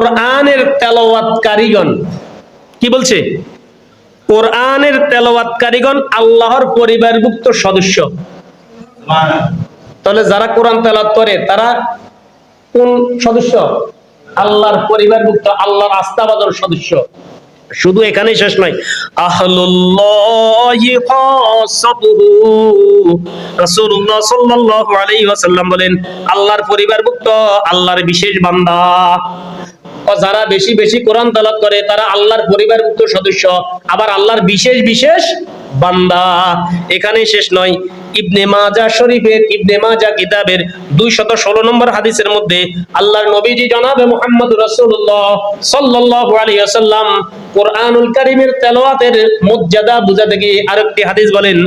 কোরআনের তেলাওয়াতকারীগণ কি বলছে? কোরআনের তেলাওয়াতকারীগণ আল্লাহর পরিবারভুক্ত সদস্য। তাহলে যারা কোরআন তেলাওয়াত করে তারা কোন সদস্য? আল্লাহর পরিবারভুক্ত, আল্লাহর আস্থাভাজন সদস্য। শুধু এখানেই শেষ নয়, আহলুল্লাহি খাসাতুহু। রাসূলুল্লাহ সাল্লাল্লাহু আলাইহি ওয়াসাল্লাম বলেন, আল্লাহর পরিবারভুক্ত, আল্লাহর বিশেষ বান্দা। যারা বেশি বেশি কোরআন তেলাওয়াত করে তারা আল্লাহর পরিবারভুক্ত সদস্য, আবার আল্লাহর বিশেষ বিশেষ বান্দা। এখানেই শেষ নয়, ইবনে মাজাহ শরীফের, ইবনে মাজাহ কিতাবের 216 নম্বর হাদিসের মধ্যে আল্লাহর নবীজি জনাবে মুহাম্মদ রাসূলুল্লাহ সাল্লাল্লাহু আলাইহি ওয়াসাল্লাম কোরআনুল কারীমের তেলাওয়াতের মর্যাদা বুঝাতে গিয়ে আরেকটি হাদিস বলেন,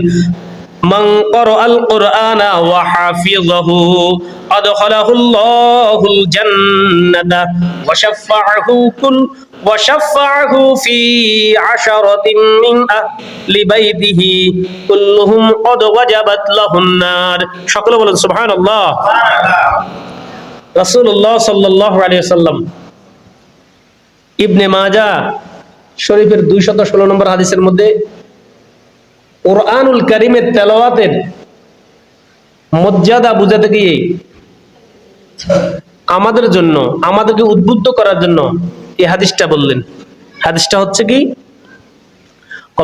মান ক্বারাআল কুরআনা ওয়া হাফিযাহু আদখালাহুল্লাহুল জান্নাতা ওয়া শাফাআহু ফি আশারাতিন মিন আহলি বাইতিহি কুল্লুহুম ক্বাদ ওয়াজাবাত লাহুন নার। সকলে বলেন সুবহানাল্লাহ। রাসূলুল্লাহ সাল্লাল্লাহু আলাইহি ওয়াসাল্লাম ইবনে মাজাহ শরীফের 216 নম্বর হাদিসের মধ্যে কোরআনুল কারীমের তেলাওয়াতের মর্যাদা বুঝাতে গিয়ে আমাদের জন্য, আমাদেরকে উদ্বুদ্ধ করার জন্য এই হাদিসটা বললেন। হাদিসটা হচ্ছে কি,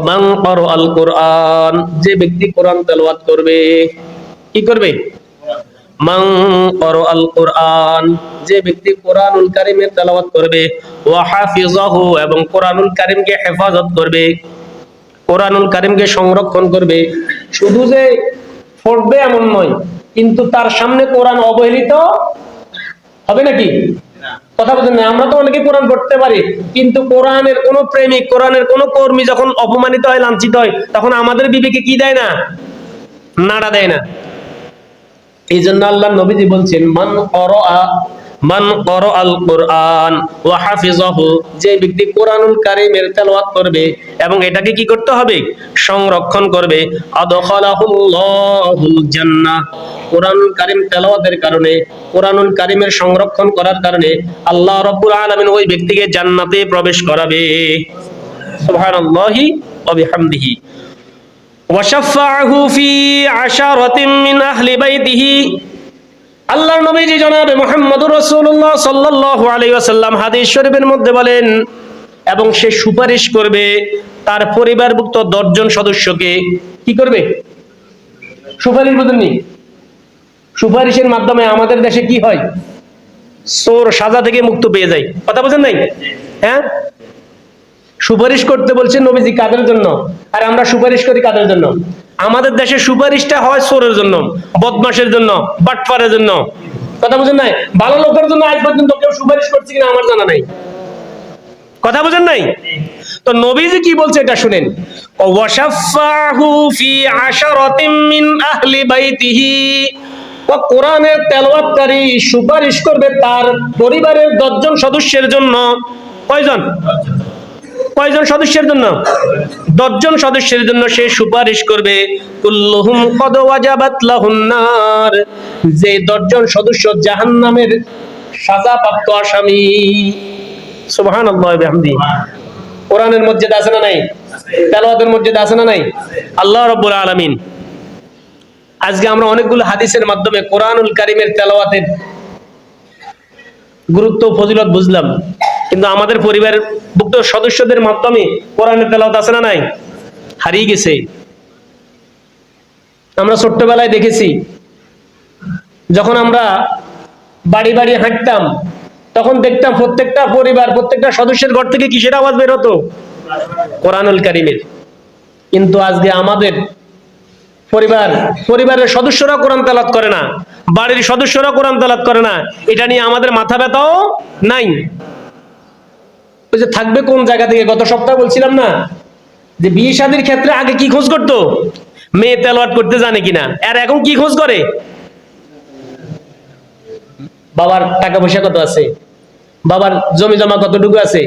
মান ক্বারাআল কুরআন, যে ব্যক্তি কোরআন তেলাওয়াত করবে, কি করবে? মান ক্বারাআল কুরআন, যে ব্যক্তি কোরআনুল কারীমের তেলাওয়াত করবে, ওয়া হাফিযাহু, এবং কোরআনুল কারীমকে হেফাজত করবে, কোরআনুল কারীমকে সংরক্ষণ করবে। শুধু যে পড়বে এমন নয়, কিন্তু তার সামনে কোরআন অবহেলিত হবে নাকি? কথা বলছেন না? আমরা তো অনেকে কোরআন পড়তে পারি, কিন্তু কোরআনের কোন প্রেমিক, কোরআনের কোন কর্মী যখন অপমানিত হয়, লাঞ্ছিত হয়, তখন আমাদের বিবেকে কি দেয় না? নাড়া দেয় না। এই জন্য আল্লাহ নবীজি বলছেন, মান ক্বারাআল কুরআন ওয়া হাফিযাহু, যে ব্যক্তি কোরআনুল কারীমের তেলাওয়াত করবে এবং এটাকে কি করতে হবে? সংরক্ষণ করবে, আদখালাহুল্লাহুল জান্নাহ, কোরআনুল কারীম তেলাওয়াতের কারণে, কোরআনুল কারীমের সংরক্ষণ করার কারণে আল্লাহ রাব্বুল আলামিন ওই ব্যক্তিকে জান্নাতে প্রবেশ করাবে। সুবহানাল্লাহি ওয়া বিহামদিহি। ওয়া শাফাআহু ফি আশারাতিন মিন আহলি বাইতিহি, আল্লাহর নবীজি জনাবে মুহাম্মদুর রাসূলুল্লাহ সাল্লাল্লাহু আলাইহি ওয়াসাল্লাম হাদিস শরীফের মধ্যে বলেন, এবং সে সুপারিশ করবে তার পরিবারভুক্ত 10 জন সদস্যকে। কি করবে? সুপারিশ বুঝেননি? সুপারিশের মাধ্যমে আমাদের দেশে কি হয়? চোর সাজা থেকে মুক্ত পেয়ে যায়। কথা বুঝেন নাই? হ্যাঁ, সুপারিশ করতে বলছেন নবীজি কাদের জন্য? আর আমরা সুপারিশ করি কাদের জন্য? আমাদের দেশে সুপারিশটা হয় চোরের জন্য, বদমাশের জন্য, বাটপারের জন্য। কথা বুঝেন নাই? ভালো লোকের জন্য আজ পর্যন্ত কেউ সুপারিশ করছে কিনা আমার জানা নাই। কথা বুঝেন নাই? তো নবীজি কি বলছে এটা শুনেন, ওয়াশাফাহু ফি আশারাতিন মিন আহলি বাইতিহি, কোরআনের তেলাওয়াতকারী সুপারিশ করবে তার পরিবারের 10 জন সদস্যের জন্য। কয়জন? কয়জন সদস্যের জন্য? 10 জন সদস্যের জন্য সে সুপারিশ করবে। কুল্লুহুম ক্বাদ ওয়াজাবাত লাহুন নার, যে 10 জন সদস্য জাহান্নামের সাজাপ্রাপ্ত আসামি। সুবহানাল্লাহি ওয়া বিহামদিহি। কোরআনের মর্যাদা আছে না নাই? তেলাওয়াতের মর্যাদা আছে না নাই? আল্লাহ রাব্বুল আলামিন আজকে আমরা অনেকগুলো হাদিসের মাধ্যমে কোরআনুল কারীমের তেলাওয়াতের গুরুত্ব ফজিলত বুঝলাম, কিন্তু আমাদের পরিবারের ভুক্ত সদস্যদের মাধ্যমে কোরআনের তেলাওয়াত আছে না নাই? হারিয়ে গেছে। আমরা ছোট্টবেলায় দেখেছি, যখন আমরা বাড়ি বাড়ি হাঁটতাম, তখন দেখতাম প্রত্যেকটা পরিবার, প্রত্যেকটা সদস্যের ঘর থেকে কিসের আওয়াজ বের হতো? কোরআনুল কারীমের। কিন্তু আজকে আমাদের পরিবারের সদস্যরা কোরআন তেলাওয়াত করে না, বাড়ির সদস্যরা কোরআন তেলাওয়াত করে না। এটা নিয়ে আমাদের মাথা ব্যথাও নাই। ওই যে থাকবে কোন জায়গা থেকে, গত সপ্তাহে বলছিলাম না যে বিয়ে শাদীর ক্ষেত্রে আগে কি খোঁজ করতো? মেয়ে তেলাওয়াত করতে জানে কিনা। আর এখন কি খোঁজ করে? বাবার টাকা পয়সা কত আছে, বাবার জমি জমা কতটুকু আছে,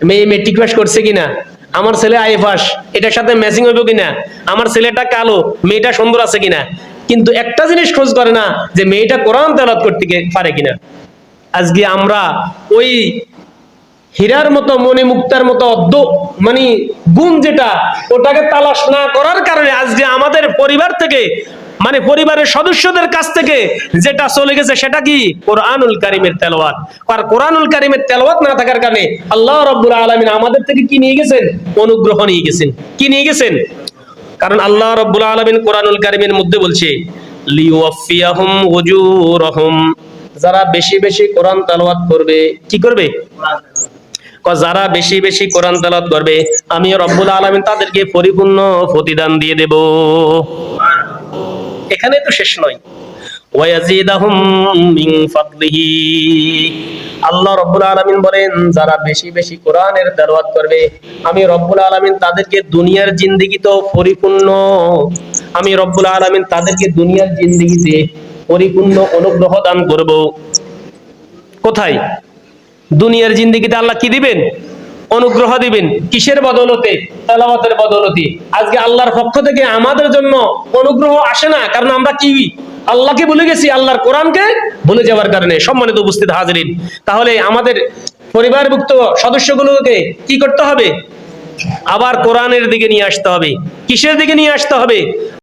মেয়ে মেট্রিক পাস করছে কিনা, আমার ছেলে আইএ পাস, এটার সাথে ম্যাচিং হইব কিনা, আমার ছেলেটা কালো, মেয়েটা সুন্দর আছে কিনা। কিন্তু একটা জিনিস খোঁজ করে না যে মেয়েটা কোরআন তেলাওয়াত করতে পারে কিনা। আজকে আমরা ওই হীরার মতো মনে মুক্তার মতো মানে গুণ যেটা, ওটাকে তালাশ না করার কারণে আজকে আমাদের পরিবার থেকে, মানে পরিবারের সদস্যদের কাছ থেকে যেটা চলে গেছে সেটা কি? কোরআনুল কারীমের তেলাওয়াত। আর কোরআনুল কারীমের তেলাওয়াত না থাকার কারণে আল্লাহ রাব্বুল আলামিন আমাদের থেকে কি নিয়ে গেছেন? অনুগ্রহ নিয়ে গেছেন। কি নিয়ে গেছেন? কারণ আল্লাহ রাব্বুল আলামিন কোরআনুল কারীমের মধ্যে বলছে লিওয়াফিয়াহুম উজুরহুম, যারা বেশি বেশি কোরআন তেলাওয়াত করবে, কি করবে? যারা বেশি বেশি কোরআন তেলাওয়াত করবে আমি রব্বুল আলামিন তাদেরকে পরিপূর্ণ প্রতিদান দিয়ে দেব। এখানে তো শেষ নয়, ওয়ায়াজিদাহুম মিন ফাদলিহি, আল্লাহ রব্বুল আলামিন বলেন যারা বেশি বেশি কোরআনের তেলাওয়াত করবে আমি রব্বুল আলামিন তাদেরকে দুনিয়ার জিন্দেগিতে পরিপূর্ণ, আমি রব্বুল আলামিন তাদেরকে দুনিয়ার জিন্দেগিতে পরিপূর্ণ অনুগ্রহ দান করব। কোথায়? দুনিয়ার জিন্দেগিতে আল্লাহ কি দিবেন? অনুগ্রহ দিবেন। কিসের বদলতে? তেলাওয়াতের বদলতে। আজকে আল্লাহর পক্ষ থেকে আমাদের জন্য অনুগ্রহ আসে না, কারণ আমরা কি? আল্লাহকে ভুলে গেছি, আল্লাহর কোরআনকে ভুলে যাওয়ার কারণে। সম্মানিত উপস্থিত হাজিরিন, তাহলে আমাদের পরিবারভুক্ত সদস্যগুলোকে কি করতে হবে? আবার কোরআনের দিকে নিয়ে আসতে হবে। কিসের দিকে নিয়ে আসতে হবে?